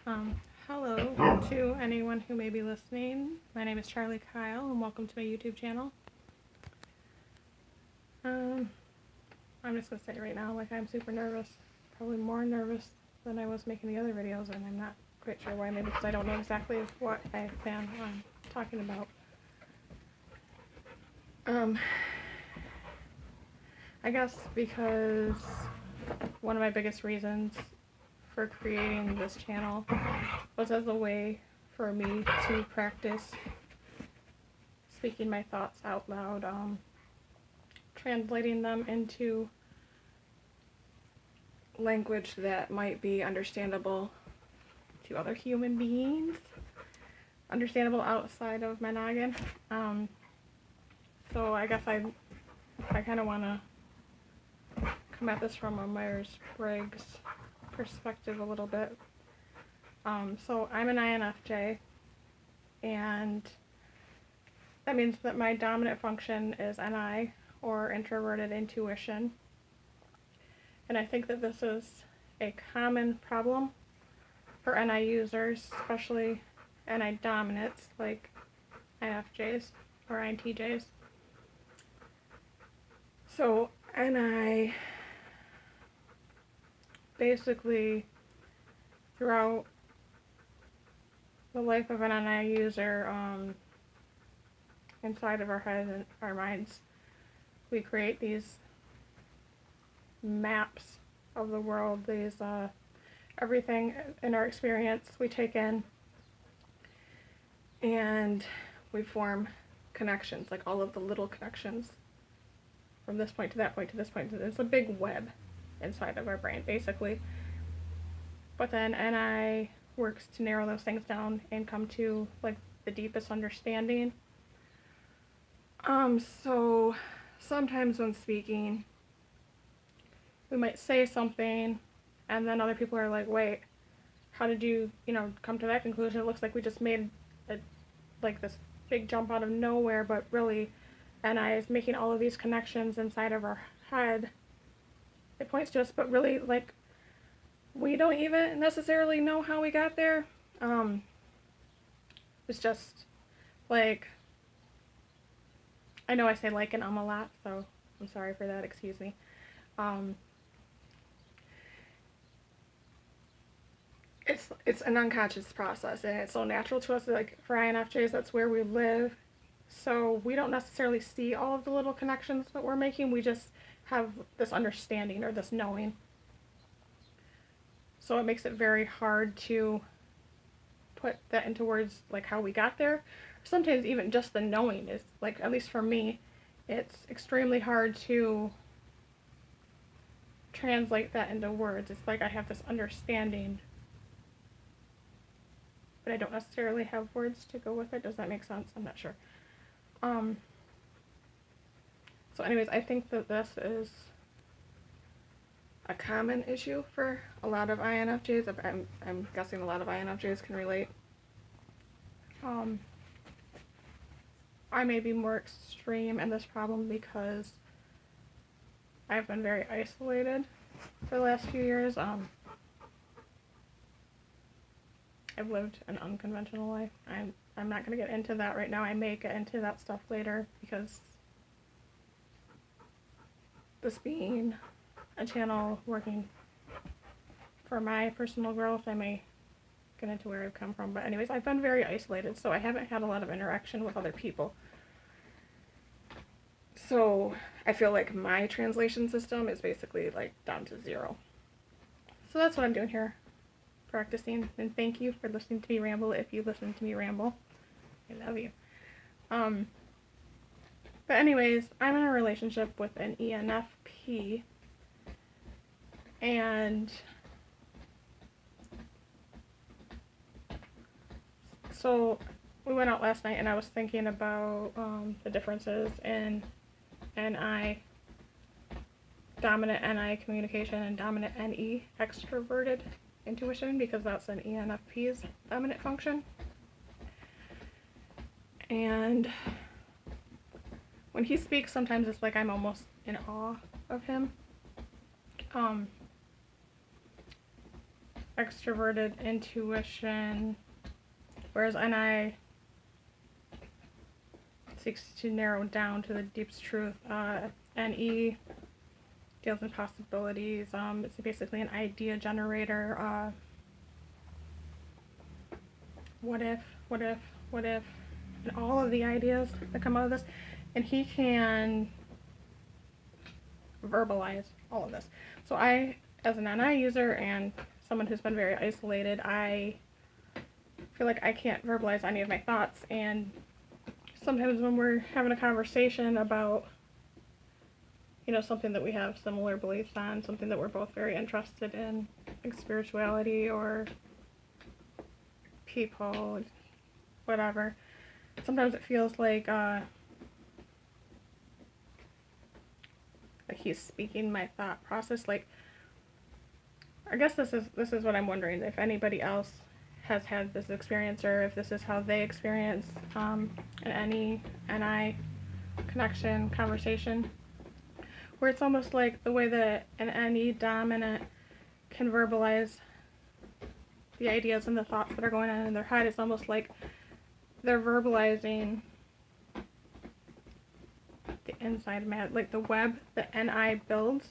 Hello to anyone who may be listening. My name is Charlie Kyle, and welcome to my YouTube channel. I'm just gonna say right now, like, I'm super nervous. Probably more nervous than I was making the other videos, and I'm not quite sure why. Maybe because I don't know exactly what I plan on talking about. I guess because one of my biggest reasons for creating this channel was as a way for me to practice speaking my thoughts out loud, translating them into language that might be understandable to other human beings, understandable outside of my noggin. So I guess I kind of want to come at this from a Myers-Briggs perspective a little bit. So I'm an INFJ, and that means that my dominant function is NI, or introverted intuition. And I think that this is a common problem for NI users, especially NI dominants like INFJs or INTJs. So NI basically, throughout the life of an NI user, inside of our heads and our minds, we create these maps of the world, these everything in our experience we take in, and we form connections, like all of the little connections from this point to that point to this point. It's a big web inside of our brain, basically. But then NI works to narrow those things down and come to like the deepest understanding. So sometimes when speaking, we might say something, and then other people are like, wait, how did you, come to that conclusion? It looks like we just made this big jump out of nowhere, but really, NI is making all of these connections inside of our head. It points to us, but really, like, we don't even necessarily know how we got there. It's just, like, I know I say like and a lot, so I'm sorry for that, excuse me. It's an unconscious process, and it's so natural to us. Like, for INFJs, that's where we live, so we don't necessarily see all of the little connections that we're making. We just have this understanding or this knowing, so it makes it very hard to put that into words, like how we got there. Sometimes even just the knowing is, like, at least for me, it's extremely hard to translate that into words. It's like I have this understanding, but I don't necessarily have words to go with it. Does that make sense? I'm not sure. So anyways, I think that this is a common issue for a lot of INFJs. I'm guessing a lot of INFJs can relate. I may be more extreme in this problem because I've been very isolated for the last few years. I've lived an unconventional life. I'm not going to get into that right now. I may get into that stuff later, because this being a channel working for my personal growth, I may get into where I've come from. But anyways, I've been very isolated, so I haven't had a lot of interaction with other people. So I feel like my translation system is basically like down to zero. So that's what I'm doing here, practicing. And thank you for listening to me ramble. If you listen to me ramble, I love you. But anyways, I'm in a relationship with an ENFP, and so we went out last night, and I was thinking about the differences in NI, dominant NI communication, and dominant NE, extroverted intuition, because that's an ENFP's dominant function. And when he speaks, sometimes it's like I'm almost in awe of him. extroverted intuition, whereas NI seeks to narrow down to the deepest truth. NE deals in possibilities. It's basically an idea generator. What if, and all of the ideas that come out of this. And he can verbalize all of this. So I, as an NI user and someone who's been very isolated, I feel like I can't verbalize any of my thoughts. And sometimes when we're having a conversation about, you know, something that we have similar beliefs on, something that we're both very interested in, like spirituality or people, whatever, sometimes it feels like he's speaking my thought process. Like, I guess this is what I'm wondering, if anybody else has had this experience, or if this is how they experience any NI connection conversation, where it's almost like the way that an NE dominant can verbalize the ideas and the thoughts that are going on in their head. It's almost like they're verbalizing the inside man, like the web that NI builds,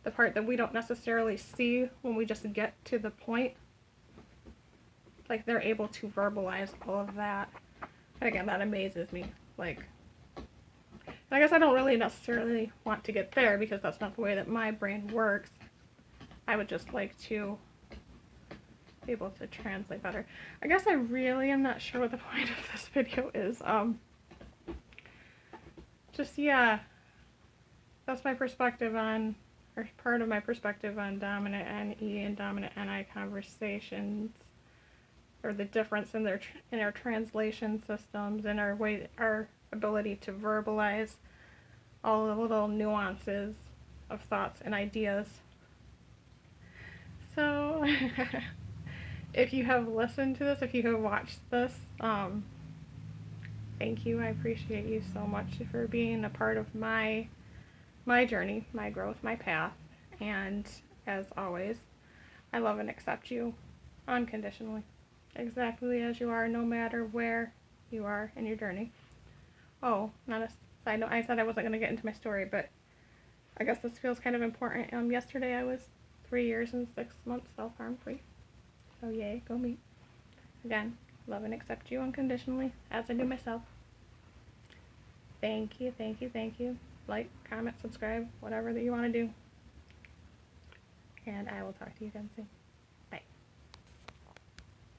the part that we don't necessarily see when we just get to the point. Like, they're able to verbalize all of that. And again, that amazes me. Like, and I guess I don't really necessarily want to get there, because that's not the way that my brain works. I would just like to be able to translate better. I guess I really am not sure what the point of this video is. Just, yeah, that's my perspective on, or part of my perspective on dominant NE and dominant NI conversations, or the difference in our translation systems and our ability to verbalize all the little nuances of thoughts and ideas. So if you have listened to this, if you have watched this, thank you. I appreciate you so much for being a part of my journey, my growth, my path. And as always, I love and accept you unconditionally, exactly as you are, no matter where you are in your journey. Oh, not a side note, I said I wasn't going to get into my story, but I guess this feels kind of important. Yesterday I was 3 years and 6 months self-harm free. So yay, go me. Again, love and accept you unconditionally, as I do myself. Thank you, thank you, thank you. Like, comment, subscribe, whatever that you want to do. And I will talk to you again soon.